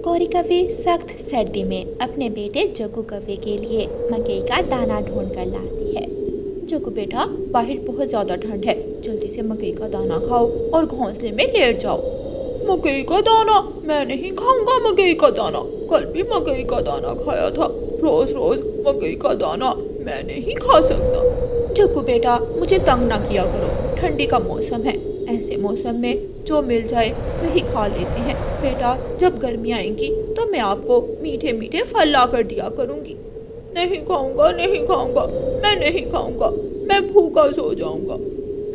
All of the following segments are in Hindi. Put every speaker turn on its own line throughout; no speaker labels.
गौरी कवि सख्त सर्दी में अपने बेटे जग्गू कव्वे के लिए मकई का दाना ढूंढ कर लाती है। जग्गू बेटा, बाहर बहुत ज़्यादा ठंड है, जल्दी से मकई का दाना खाओ और घोंसले में लेट जाओ।
मकई का दाना? मैं नहीं खाऊंगा मकई का दाना। कल भी मकई का दाना खाया था। रोज रोज मकई का दाना मैं नहीं खा सकता।
जग्गू बेटा, मुझे तंग ना किया करो, ठंडी का मौसम है, ऐसे मौसम में जो मिल जाए वही खा लेते हैं। बेटा, जब गर्मी आएंगी तो मैं आपको मीठे मीठे फल ला कर दिया करूँगी।
नहीं खाऊंगा, नहीं खाऊंगा, मैं नहीं खाऊंगा, मैं भूखा सो जाऊंगा।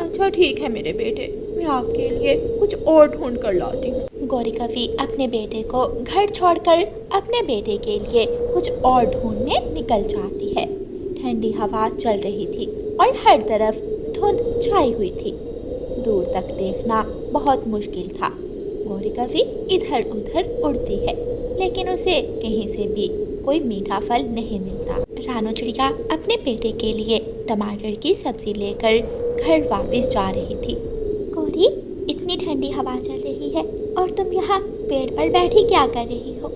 अच्छा ठीक है मेरे बेटे, मैं आपके लिए कुछ और ढूंढ कर लाती हूँ। गौरी कवि अपने बेटे को घर छोड़कर अपने बेटे के लिए कुछ और ढूंढने निकल जाती है। ठंडी हवा चल रही थी और हर तरफ धुंध छाई हुई थी। दूर तक देखना बहुत मुश्किल था। गौरी कवि इधर उधर उड़ती है, लेकिन उसे कहीं से भी कोई मीठा फल नहीं मिलता। रानो चिड़िया अपने बेटे के लिए टमाटर की सब्जी लेकर घर वापस जा रही थी। गौरी, इतनी ठंडी हवा चल रही है और तुम यहाँ पेड़ पर बैठी क्या कर रही हो?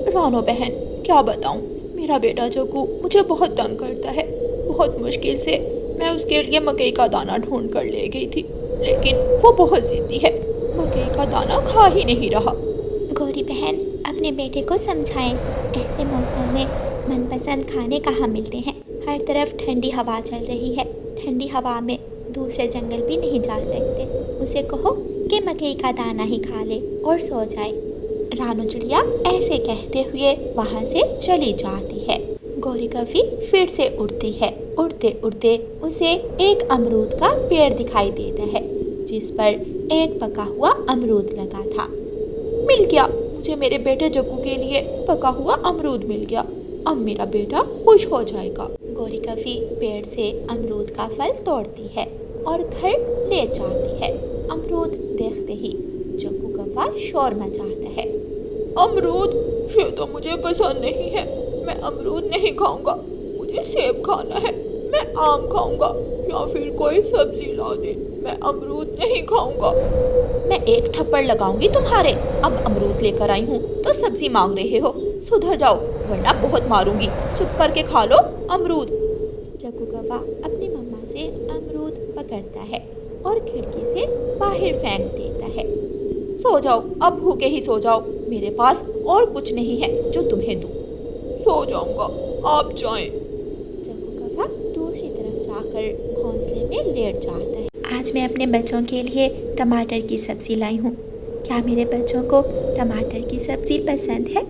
रानो बहन, क्या बताऊँ, मेरा बेटा जग्गू मुझे बहुत तंग करता है। बहुत मुश्किल से मैं उसके लिए मकई का दाना ढूंढ कर ले गई थी, लेकिन वो बहुत जिद्दी है, मकई का दाना खा ही नहीं रहा।
गौरी बहन, अपने बेटे को समझाएं, ऐसे मौसम में मनपसंद खाने कहाँ मिलते हैं। हर तरफ ठंडी हवा चल रही है, ठंडी हवा में दूसरे जंगल भी नहीं जा सकते। उसे कहो कि मकई का दाना ही खा ले और सो जाए। रानो चिड़िया ऐसे कहते हुए वहाँ से चली जाती है। गौरी कवि फिर से उड़ती है। उड़ते उड़ते उसे एक अमरूद का पेड़ दिखाई देता है, जिस पर एक पका हुआ अमरूद लगा था।
मिल गया, मुझे मेरे बेटे जग्गू के लिए पका हुआ अमरूद मिल गया। अब मेरा बेटा खुश हो जाएगा।
गौरी कवि पेड़ से अमरूद का फल तोड़ती है और घर ले जाती है। अमरूद देखते ही जग्गू कव्वा शोर मचाता है।
अमरूद? ये तो मुझे पसंद नहीं है, मैं अमरूद नहीं खाऊंगा। मुझे सेब खाना है, मैं आम खाऊंगा, या फिर कोई सब्जी ला दे, मैं अमरूद नहीं खाऊंगा।
मैं एक थप्पड़ लगाऊंगी तुम्हारे। अब अमरूद लेकर आई हूँ तो सब्जी मांग रहे हो, सुधर जाओ वरना बहुत मारूंगी। चुप करके खा लो अमरूद। जग्गू कव्वा अपनी मम्मा से अमरूद पकड़ता है और खिड़की से बाहर फेंक देता है।
सो जाओ, अब भूखे ही सो जाओ, मेरे पास और कुछ नहीं है जो तुम्हें दूं। सो जाऊंगा, आप जाएं।
जग्गू कव्वा दूसरी तरफ जाकर घोंसले में लेट जाता है। आज मैं अपने बच्चों के लिए टमाटर की सब्ज़ी लाई हूँ। क्या मेरे बच्चों को टमाटर की सब्ज़ी पसंद है?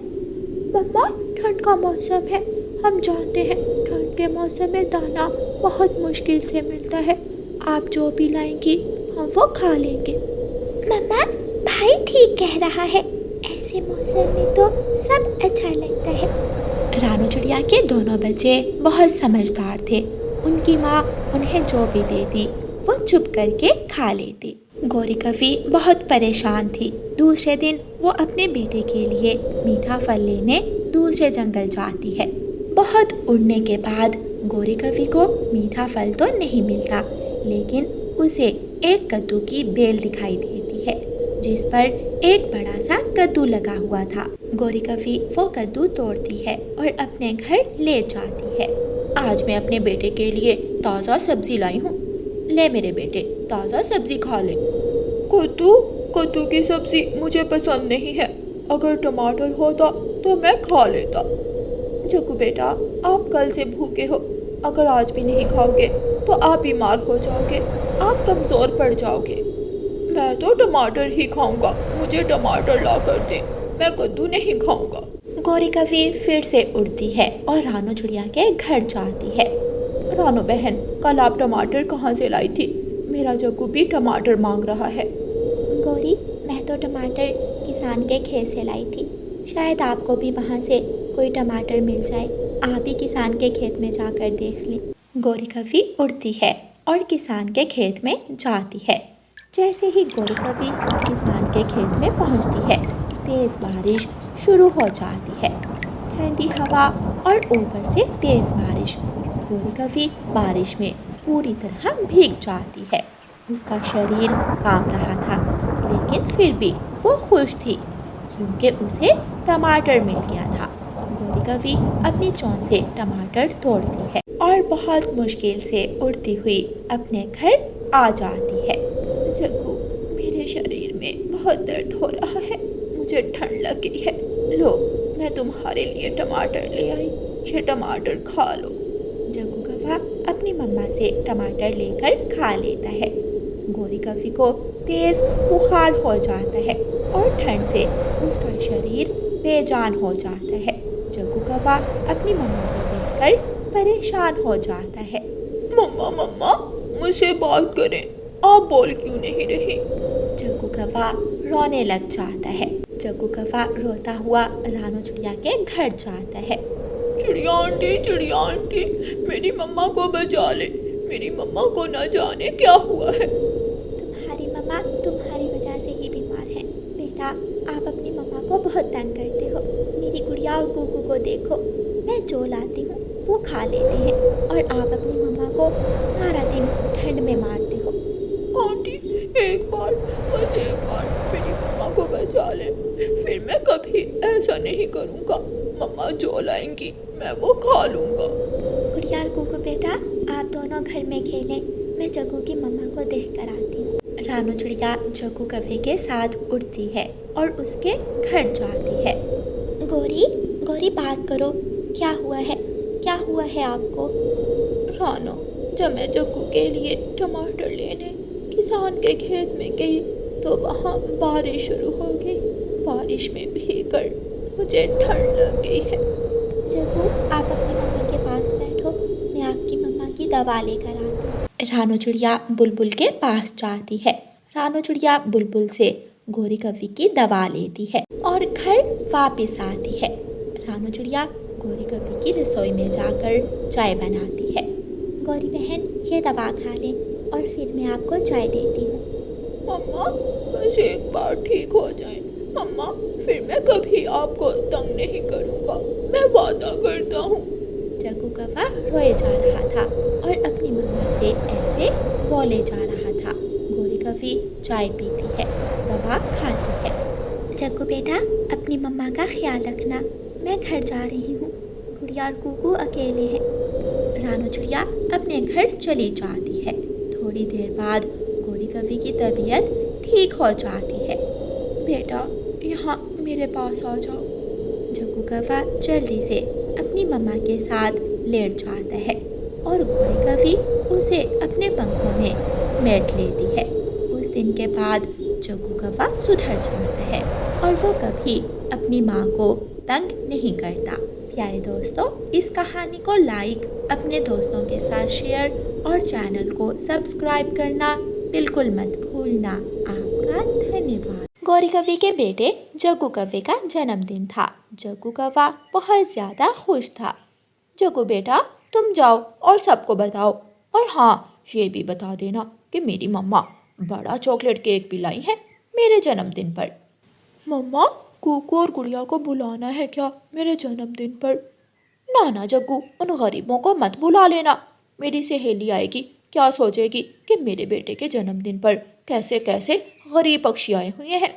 मम्मा, ठंड का मौसम है, हम जानते हैं ठंड के मौसम में दाना बहुत मुश्किल से मिलता है। आप जो भी लाएंगी हम वो खा लेंगे।
मम्मा, भाई ठीक कह रहा है, ऐसे मौसम में तो सब अच्छा लगता है। रानो चिड़िया के दोनों बच्चे बहुत समझदार थे। उनकी माँ उन्हें जो भी देती वो चुप करके खा लेती। गौरी कवि बहुत परेशान थी। दूसरे दिन वो अपने बेटे के लिए मीठा फल लेने दूसरे जंगल जाती है। बहुत उड़ने के बाद गौरी कवि को मीठा फल तो नहीं मिलता, लेकिन उसे एक कद्दू की बेल दिखाई देती है, जिस पर एक बड़ा सा कद्दू लगा हुआ था। गौरी कवि वो कद्दू तोड़ती है और अपने घर ले जाती है।
आज मैं अपने बेटे के लिए ताज़ा सब्जी लाई हूँ, ले मेरे बेटे ताज़ा सब्जी खा ले। कद्दू की सब्जी मुझे पसंद नहीं है, अगर टमाटर होता तो मैं खा लेता। जग्गू बेटा, आप कल से भूखे हो, अगर आज भी नहीं खाओगे तो आप बीमार हो जाओगे, आप कमज़ोर पड़ जाओगे। मैं तो टमाटर ही खाऊंगा, मुझे टमाटर ला कर दे, मैं कद्दू नहीं खाऊंगा।
गौरी कवि फिर से उड़ती है और रानो चिड़िया के घर जाती है।
रानो बहन, कल आप टमाटर कहाँ से लाई थी? मेरा जग्गू भी टमाटर मांग रहा है।
गौरी, मैं तो टमाटर किसान के खेत से लाई थी, शायद आपको भी वहाँ से कोई टमाटर मिल जाए। आप भी किसान के खेत में जाकर देख लें। गौरी कवि उड़ती है और किसान के खेत में जाती है। जैसे ही गौरी कवि किसान के खेत में पहुँचती है, तेज़ बारिश शुरू हो जाती है। ठंडी हवा और ऊपर से तेज़ बारिश। गौरी कवि बारिश में पूरी तरह भीग जाती है। उसका शरीर कांप रहा था, लेकिन फिर भी वो खुश थी। क्योंकि उसे टमाटर मिल गया था। गौरी कवि अपनी चोंच से टमाटर तोड़ती है और बहुत मुश्किल से उड़ती हुई अपने घर आ जाती है। जग्गू, मेरे शरीर में बहुत दर्द हो रहा है, मुझे ठंड लग गई है। लो, मैं तुम्हारे लिए टमाटर ले आई, ये टमाटर खा लो। जग्गू कौवा अपनी मम्मा से टमाटर लेकर खा लेता है। गौरी कवि को तेज बुखार हो जाता है और ठंड से उसका शरीर बेजान हो जाता है। जग्गू कौवा अपनी मम्मा को देखकर परेशान हो जाता है।
मम्मा मम्मा, मुझसे बात करें, आप बोल क्यों नहीं रही?
जग्गू कौवा रोने लग जाता है। जग्गू कौवा रोता हुआ रानू चिड़िया के घर जाता है।
चिड़िया आंटी, मेरी मम्मा को बचा ले, मेरी मम्मा को न जाने क्या हुआ है।
तुम्हारी मम्मा तुम्हारी वजह से ही बीमार है बेटा। आप अपनी मम्मा को बहुत तंग करते हो। मेरी गुड़िया और कुकू को देखो, मैं जो लाती हूँ वो खा लेते हैं और आप अपनी मम्मा को सारा दिन ठंड में मारते हो।
आंटी, एक बार, बस एक बार मेरी मम्मा को बचा ले, फिर मैं कभी ऐसा नहीं करूँगा। मम्मा जो लाएंगी मैं वो खा लूँगा।
गुड़िया और कुकू बेटा, आप दोनों घर में खेलें, मैं जग्गू की मम्मा को देख कर आती हूँ। रानू चिड़िया जग्गू कौवे के साथ उड़ती है और उसके घर जाती है। गौरी, गौरी बात करो, क्या हुआ है, क्या हुआ है आपको?
रानो, जब मैं जग्गू के लिए टमाटर लेने किसान के खेत में गई तो वहाँ बारिश शुरू हो गई। बारिश में भीगकर मुझे ठंड लग गई है।
जग्गू, आप अपनी मम्मा के पास बैठो, मैं आपकी मम्मा की दवा लेकर आती हूँ। रानू चिड़िया बुलबुल के पास जाती है। रानू चिड़िया बुलबुल से गौरी कवि की दवा लेती है और घर वापस आती है। रानू चिड़िया गौरी कवि की रसोई में जाकर चाय बनाती है। गौरी बहन, ये दवा खा लें और फिर मैं आपको चाय देती हूँ।
मम्मा, बस एक बार ठीक हो जाए मम्मा, फिर मैं कभी आपको तंग नहीं करूँगा, मैं वादा करता हूँ।
जग्गू कौवा रोए जा रहा था और अपनी मम्मा से ऐसे बोले जा रहा था। गौरी कवि चाय पीती है, दवा खाती है। जग्गू बेटा, अपनी मम्मा का ख्याल रखना, मैं घर जा रही हूँ। गुड़िया और कुकू अकेले हैं। रानू चिड़िया अपने घर चली जाती है। थोड़ी देर बाद गौरी कवि की तबीयत ठीक हो जाती है।
बेटा, यहाँ मेरे पास आ जाओ।
जग्गू कौवा जल्दी से अपनी मम्मा के साथ लेट जाता है और गौरी कवि उसे अपने पंखों में समेट लेती है। उस दिन के बाद जग्गू कौवा सुधर जाता है और वो कभी अपनी माँ को तंग नहीं करता। प्यारे दोस्तों, इस कहानी को लाइक, अपने दोस्तों के साथ शेयर और चैनल को सब्सक्राइब करना बिल्कुल मत भूलना। आपका धन्यवाद। गौरी कवि के बेटे जग्गू कौवे का जन्मदिन था। जग्गू कौवा बहुत ज़्यादा खुश था। जग्गू बेटा, तुम जाओ और सबको बताओ, और हाँ, ये भी बता देना कि मेरी मम्मा बड़ा चॉकलेट केक भी लाई है मेरे जन्मदिन पर। मम्मा, कुकू और गुड़िया को बुलाना है क्या मेरे जन्मदिन पर? ना ना जग्गू, उन गरीबों को मत बुला लेना। मेरी सहेली आएगी, क्या सोचेगी कि मेरे बेटे के जन्मदिन पर कैसे कैसे गरीब पक्षी आए हुए हैं।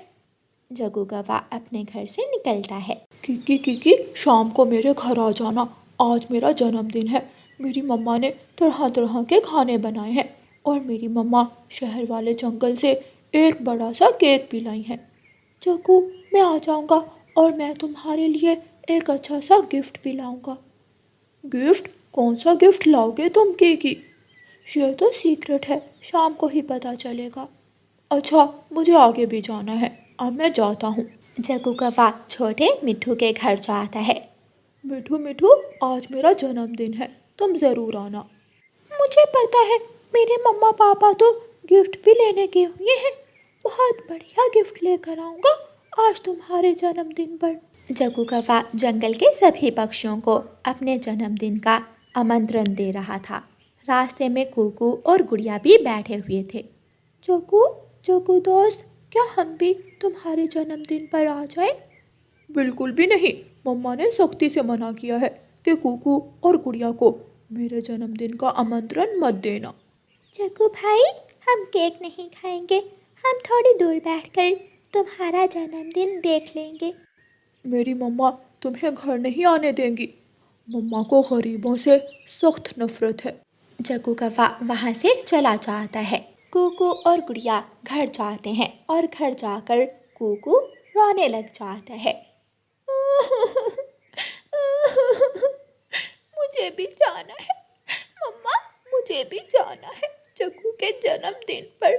जग्गू कौवा अपने घर से निकलता है।
किकी, शाम को मेरे घर आ जाना, आज मेरा जन्मदिन है। मेरी मम्मा ने तरह तरह के खाने बनाए हैं और मेरी मम्मा शहर वाले जंगल से एक बड़ा सा केक भी लाई है। जग्गू, मैं आ जाऊंगा और मैं तुम्हारे लिए एक अच्छा सा गिफ्ट भी लाऊंगा। गिफ्ट? कौन सा गिफ्ट लाओगे तुम किकी? ये तो सीक्रेट है, शाम को ही पता चलेगा। अच्छा, मुझे आगे भी जाना है, अब मैं जाता हूँ।
जग्गू कौवा छोटे मिट्ठू के घर जाता है।
मिठू, आज मेरा जन्मदिन है, तुम ज़रूर आना।
मुझे पता है, मेरे मम्मा पापा तो गिफ्ट भी लेने गए हुए हैं। बहुत बढ़िया गिफ्ट लेकर आऊँगा आज तुम्हारे जन्मदिन पर। जग्गू कौवा जंगल के सभी पक्षियों को अपने जन्मदिन का आमंत्रण दे रहा था। रास्ते में कुकू और गुड़िया भी बैठे हुए थे। जग्गू दोस्त, क्या हम भी तुम्हारे जन्मदिन पर आ जाएं?
बिल्कुल भी नहीं, मम्मा ने सख्ती से मना किया है कि कुकू और गुड़िया को मेरे जन्मदिन का आमंत्रण मत देना।
जग्गू भाई, हम केक नहीं खाएंगे, हम थोड़ी दूर बैठकर तुम्हारा जन्मदिन देख लेंगे।
मेरी मम्मा तुम्हें घर नहीं आने देंगी। मम्मा को गरीबों से सख्त नफरत है।
जग्गू कौवा वहाँ से चला जाता है। कूकू और गुड़िया घर जाते हैं और घर जाकर कूकू रोने लग जाता है।
मुझे भी जाना है मम्मा, मुझे भी जाना है जग्गू के जन्मदिन पर।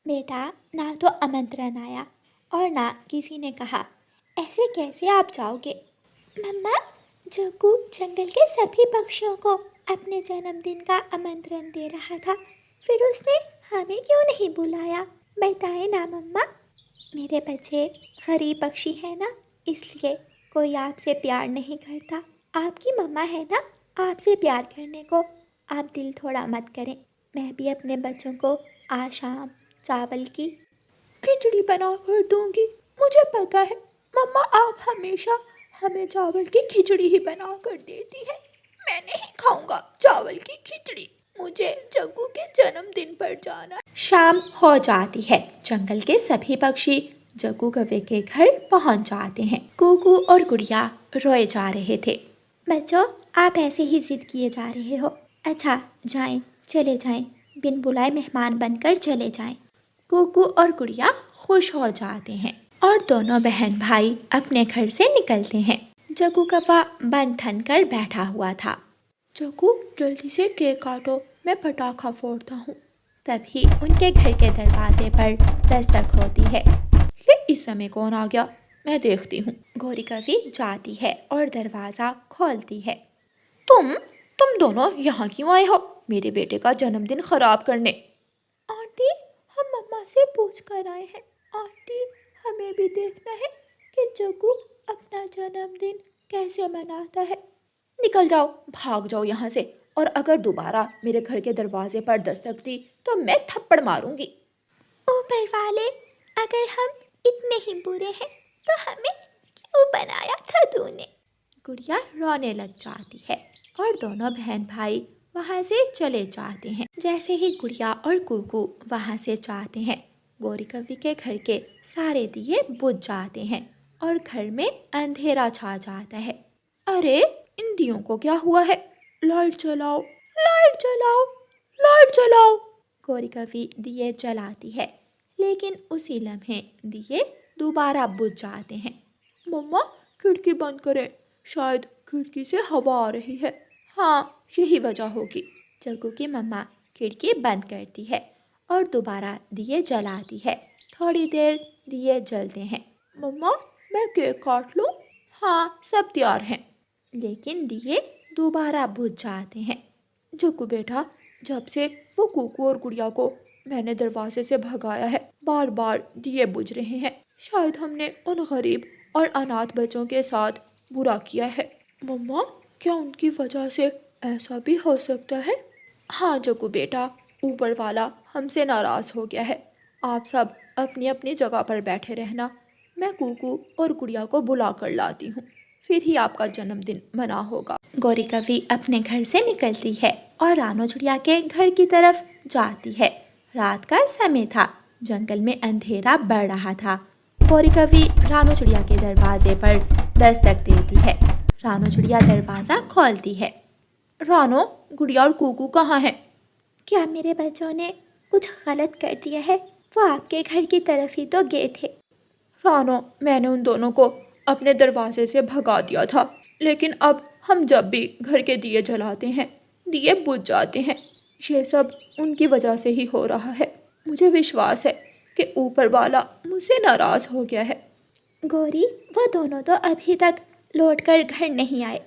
बेटा, ना तो आमंत्रण आया और ना किसी ने कहा, ऐसे कैसे आप जाओगे? मम्मा, जग्गू जंगल के सभी पक्षियों को अपने जन्मदिन का आमंत्रण दे रहा था, फिर उसने हमें क्यों नहीं बुलाया? बताए ना मम्मा। मेरे बच्चे गरीब पक्षी हैं ना, इसलिए कोई आपसे प्यार नहीं करता। आपकी मम्मा है ना, आपसे प्यार करने को। आप दिल थोड़ा मत करें। मैं भी अपने बच्चों को आज शाम चावल की
खिचड़ी बना कर दूंगी। मुझे पता है मम्मा, आप हमेशा हमें चावल की खिचड़ी ही बना कर देती है। मैं नहीं खाऊंगा चावल की खिचड़ी। मुझे जग्गू के जन्मदिन पर जाना।
शाम हो जाती है। जंगल के सभी पक्षी जग्गू कौवे के घर पहुंच जाते हैं। कूकू और गुड़िया रोए जा रहे थे। बच्चों, आप ऐसे ही जिद किए जा रहे हो। अच्छा, जाएं, चले जाएं, बिन बुलाए मेहमान बनकर चले जाएं। कूकू और गुड़िया खुश हो जाते हैं और दोनों बहन भाई अपने घर से निकलते हैं। जग्गू कौवा बन ठन कर बैठा हुआ था।
जग्गू, जल्दी से केक काटो, मैं पटाखा फोड़ता हूँ।
तभी उनके घर के दरवाजे पर दस्तक होती है।
ये इस समय कौन आ गया? मैं देखती हूँ।
गौरी कवि जाती है और दरवाज़ा खोलती है।
तुम दोनों यहाँ क्यों आए हो मेरे बेटे का जन्मदिन खराब करने? आंटी, हम मम्मा से पूछ कर आए हैं। आंटी, हमें भी देखना है कि जग्गू अपना जन्मदिन कैसे मनाता है। निकल जाओ, भाग जाओ यहाँ से, और अगर दोबारा मेरे घर के दरवाजे पर दस्तक दी तो मैं थप्पड़ मारूंगी।
ऊपर वाले, अगर हम इतने ही बुरे हैं तो हमें क्यों बनाया था तूने? गुड़िया रोने लग जाती है और दोनों बहन भाई वहाँ से चले जाते हैं। जैसे ही गुड़िया और कूकू वहाँ से जाते हैं, गौरी कवि के घर के सारे दिए बुझ जाते हैं और घर में अंधेरा छा जाता है।
अरे, इन दियों को क्या हुआ है? लाइट जलाओ, लाइट जलाओ, लाइट जलाओ।
गौरी कवि दिए जलाती है, लेकिन उसी लम्हे दिए दोबारा बुझ जाते हैं।
मम्मा, खिड़की बंद करें, शायद खिड़की से हवा आ रही है। हाँ, यही वजह होगी।
जग्गू की मम्मा खिड़की बंद करती है और दोबारा दिए जलाती है। थोड़ी देर दिए जलते हैं।
मम्मा, मैं केक काट लूँ? हाँ, सब तैयार हैं।
लेकिन दिए दोबारा बुझ जाते हैं।
जग्गू बेटा, जब से वो कूकू और गुड़िया को मैंने दरवाजे से भगाया है, बार बार दिए बुझ रहे हैं। शायद हमने उन गरीब और अनाथ बच्चों के साथ बुरा किया है। मम्मा, क्या उनकी वजह से ऐसा भी हो सकता है? हाँ जग्गू बेटा, ऊपर वाला हमसे नाराज़ हो गया है। आप सब अपनी अपनी जगह पर बैठे रहना। मैं कूकू और गुड़िया को बुला कर लाती हूँ, फिर ही आपका जन्मदिन मना होगा।
गौरी कवि अपने घर से निकलती है और रानो चिड़िया के घर की तरफ जाती है। रात का समय था, जंगल में अंधेरा बढ़ रहा था। गौरी कवि रानो चिड़िया के दरवाजे पर दस्तक देती है। रानो चिड़िया दरवाज़ा खोलती है।
रानो, गुड़िया और कूकू कहाँ हैं?
क्या मेरे बच्चों ने कुछ गलत कर दिया है? वो आपके घर की तरफ ही तो गए थे।
रानो, मैंने उन दोनों को अपने दरवाजे से भगा दिया था, लेकिन अब हम जब भी घर के दिए जलाते हैं, दिए बुझ जाते हैं। ये सब उनकी वजह से ही हो रहा है। मुझे विश्वास है कि ऊपर वाला मुझसे नाराज़ हो गया है।
गौरी, वो दोनों तो अभी तक लौटकर घर नहीं आए।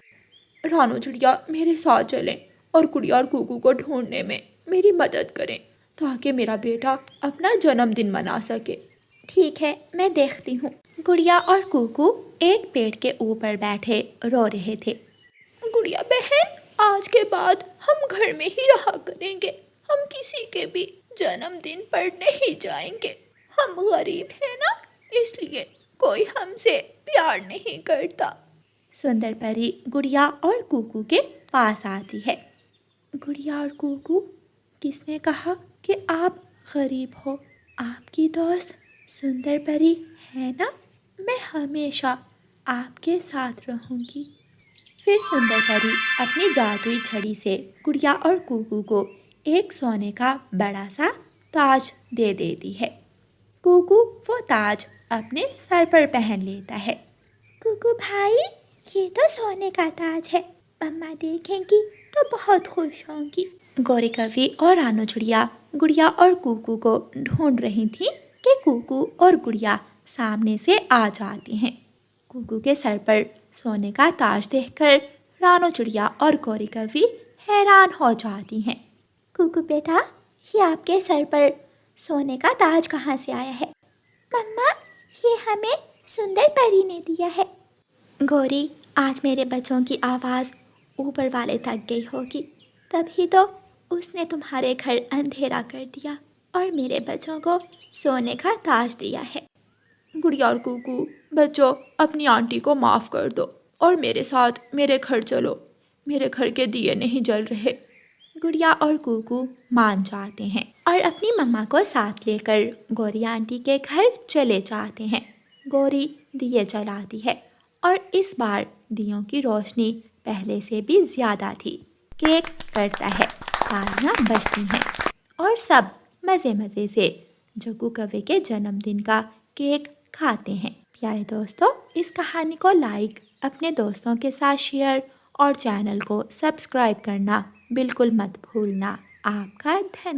रानो चिड़िया, मेरे साथ चलें और गुड़िया और कूकू को ढूंढने में मेरी मदद करें, ताकि मेरा बेटा अपना जन्मदिन मना सके।
ठीक है, मैं देखती हूँ। गुड़िया और कूकू एक पेड़ के ऊपर बैठे रो रहे थे।
गुड़िया बहन, आज के बाद हम घर में ही रहा करेंगे। हम किसी के भी जन्मदिन पर नहीं जाएंगे। हम गरीब हैं ना, इसलिए कोई हमसे प्यार नहीं करता।
सुंदर परी गुड़िया और कूकू के पास आती है। गुड़िया और कूकू, किसने कहा कि आप गरीब हो? आपकी दोस्त सुंदर परी है ना, मैं हमेशा आपके साथ रहूंगी। फिर सुंदर परी अपनी जादुई छड़ी से गुड़िया और कुकू को एक सोने का बड़ा सा ताज दे देती है। कुकू वो ताज अपने सर पर पहन लेता है। कुकू भाई, ये तो सोने का ताज है, मम्मा देखेंगी तो बहुत खुश होंगी। गौरी कवि और रानू चिड़िया गुड़िया और कुकू को ढूंढ रही थी कि कुकू और गुड़िया सामने से आ जाती हैं। कुकू के सर पर सोने का ताज देखकर रानू चिड़िया और गौरी कवि हैरान हो जाती हैं। कुकू बेटा, ये आपके सर पर सोने का ताज कहाँ से आया है? मम्मा, ये हमें सुंदर परी ने दिया है। गौरी, आज मेरे बच्चों की आवाज़ ऊपर वाले तक गई होगी, तभी तो उसने तुम्हारे घर अंधेरा कर दिया और मेरे बच्चों को सोने का ताज दिया है।
गुड़िया और कुकू, बच्चों अपनी आंटी को माफ़ कर दो और मेरे साथ मेरे घर चलो, मेरे घर के दिए नहीं जल रहे।
गुड़िया और कुकू मान जाते हैं और अपनी मम्मा को साथ लेकर गौरी आंटी के घर चले जाते हैं। गौरी दिए जलाती है और इस बार दियों की रोशनी पहले से भी ज़्यादा थी। केक कटता है, तालियां बजती हैं और सब मज़े मज़े से जग्गू कौवे के जन्मदिन का केक खाते हैं। प्यारे दोस्तों, इस कहानी को लाइक, अपने दोस्तों के साथ शेयर और चैनल को सब्सक्राइब करना बिल्कुल मत भूलना। आपका धन्यवाद।